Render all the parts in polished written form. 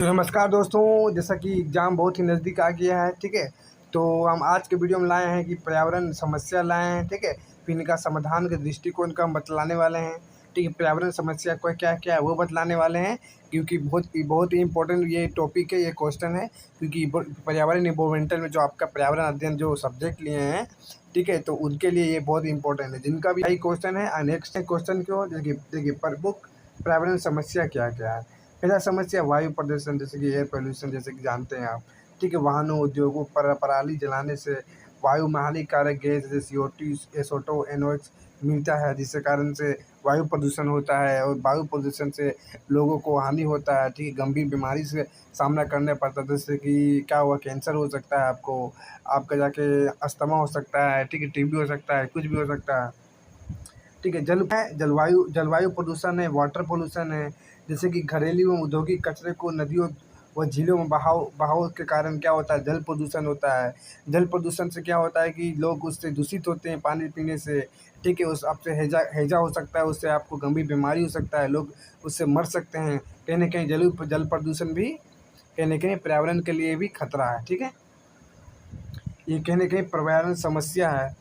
तो नमस्कार दोस्तों, जैसा कि एग्ज़ाम बहुत ही नज़दीक आ गया है, ठीक है। तो हम आज के वीडियो में लाए हैं कि पर्यावरण समस्या लाए हैं, ठीक है। फिर इनका समाधान के दृष्टिकोण का हम बतलाने वाले हैं, ठीक है। पर्यावरण समस्या को क्या क्या है वो बतलाने वाले हैं, क्योंकि बहुत ही इंपॉर्टेंट ये टॉपिक है, ये क्वेश्चन है। क्योंकि पर्यावरण इन्वायरमेंटल में जो आपका पर्यावरण अध्ययन जो सब्जेक्ट लिए हैं, ठीक है, तो उनके लिए ये बहुत इंपॉर्टेंट है। जिनका भी यही क्वेश्चन है, नेक्स्ट क्वेश्चन क्यों, देखिए पर बुक पर्यावरण समस्या क्या क्या है। पहला समस्या वायु प्रदूषण, जैसे कि एयर पोल्यूशन, जैसे कि जानते हैं आप, ठीक है। वाहनों, उद्योगों पर पराली जलाने से वायु में हानिकारक गैस जैसे CO2, SO2, NOx मिलता है, जिसके कारण से वायु प्रदूषण होता है। और वायु प्रदूषण से लोगों को हानि होता है, ठीक है। गंभीर बीमारी से सामना करना पड़ता है, जैसे कि क्या हुआ, कैंसर हो सकता है आपको, आपका जाके अस्थमा हो सकता है, ठीक है, TB हो सकता है, कुछ भी हो सकता है, ठीक है। जलवायु जलवायु प्रदूषण है, वाटर पोल्यूशन है, जैसे कि घरेलू एवं औद्योगिक कचरे को नदियों व झीलों में बहाव बहाव के कारण क्या होता है, जल प्रदूषण होता है। जल प्रदूषण से क्या होता है कि लोग उससे दूषित होते हैं पानी पीने से, ठीक है। उस आपसे हैजा हैजा हो सकता है, उससे आपको गंभीर बीमारी हो सकता है, लोग उससे मर सकते हैं। कहीं न कहीं जल प्रदूषण भी कहीं न कहीं पर्यावरण के लिए भी खतरा है, ठीक है। ये कहीं न कहीं पर्यावरण समस्या है।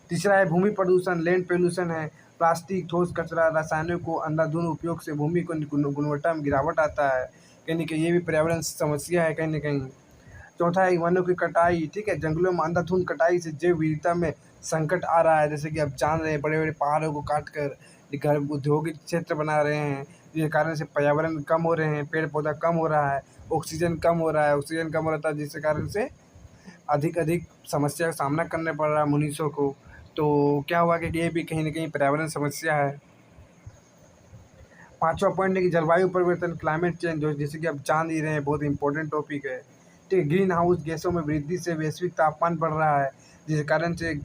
तीसरा है भूमि प्रदूषण, लैंड पोल्यूशन है। प्लास्टिक, ठोस कचरा, रसायनों को अंधाधुंध उपयोग से भूमि को गुणवत्ता में गिरावट आता है। कहीं न कहीं ये भी पर्यावरण समस्या है कहीं न कहीं। चौथा है वनों की कटाई, ठीक है। जंगलों में अंधाधुंध कटाई से जैव विविधता में संकट आ रहा है। जैसे कि आप जान रहे हैं, बड़े-बड़े पहाड़ों को काट कर घर औद्योगिक क्षेत्र बना रहे हैं, जिसके कारण से पर्यावरण कम हो रहे हैं, पेड़-पौधा कम हो रहा है, ऑक्सीजन कम हो रहा है, ऑक्सीजन कम हो रहा था, जिसके कारण से अधिक समस्या का सामना करना पड़ रहा है मनुष्यों को। तो क्या हुआ कि ये भी कहीं न कहीं पर्यावरण समस्या है। पाँचवाँ पॉइंट है कि जलवायु परिवर्तन, क्लाइमेट चेंज, जो जैसे कि आप जान ही रहे हैं, बहुत इंपॉर्टेंट टॉपिक है, ठीक है। ग्रीन हाउस गैसों में वृद्धि से वैश्विक तापमान बढ़ रहा है, जिसके कारण से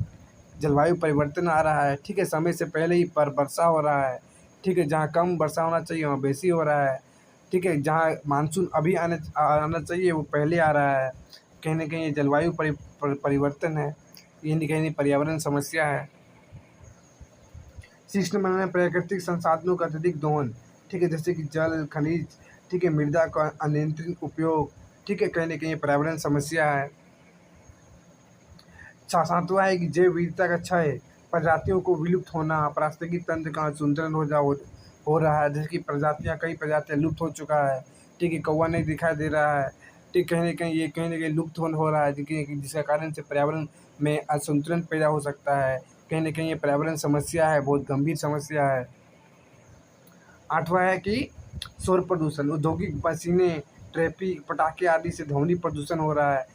जलवायु परिवर्तन आ रहा है, ठीक है। समय से पहले ही वर्षा हो रहा है, ठीक है। जहाँ कम वर्षा होना चाहिए वहाँ बेसी हो रहा है, ठीक है। जहाँ मानसून अभी आना चाहिए वो पहले आ रहा है। कहीं न कहीं ये जलवायु परिवर्तन है, ये न कहीं पर्यावरण समस्या है। शिष्ट में प्राकृतिक संसाधनों का अत्यधिक दोहन, ठीक है, जैसे कि जल, खनिज, ठीक है, मृदा का अनियंत्रित उपयोग, ठीक है, कहीं न कहीं पर्यावरण समस्या है। सातवां है कि जैव विविधता का क्षय, प्रजातियों को विलुप्त होना, पारिस्थितिकी तंत्र का असंतुलन हो रहा है, जैसे कि कई प्रजातियाँ लुप्त हो चुका है, ठीक है। कौवा नहीं दिखाई दे रहा है, ठीक, कहीं न कहीं लुप्त हो रहा है, जिसके कारण से पर्यावरण में असंतुलन पैदा हो सकता है। कहीं न कहीं ये पर्यावरण समस्या है, बहुत गंभीर समस्या है। आठवां है कि शोर प्रदूषण, औद्योगिक मशीनें, ट्रैफिक, पटाखे आदि से ध्वनि प्रदूषण हो रहा है,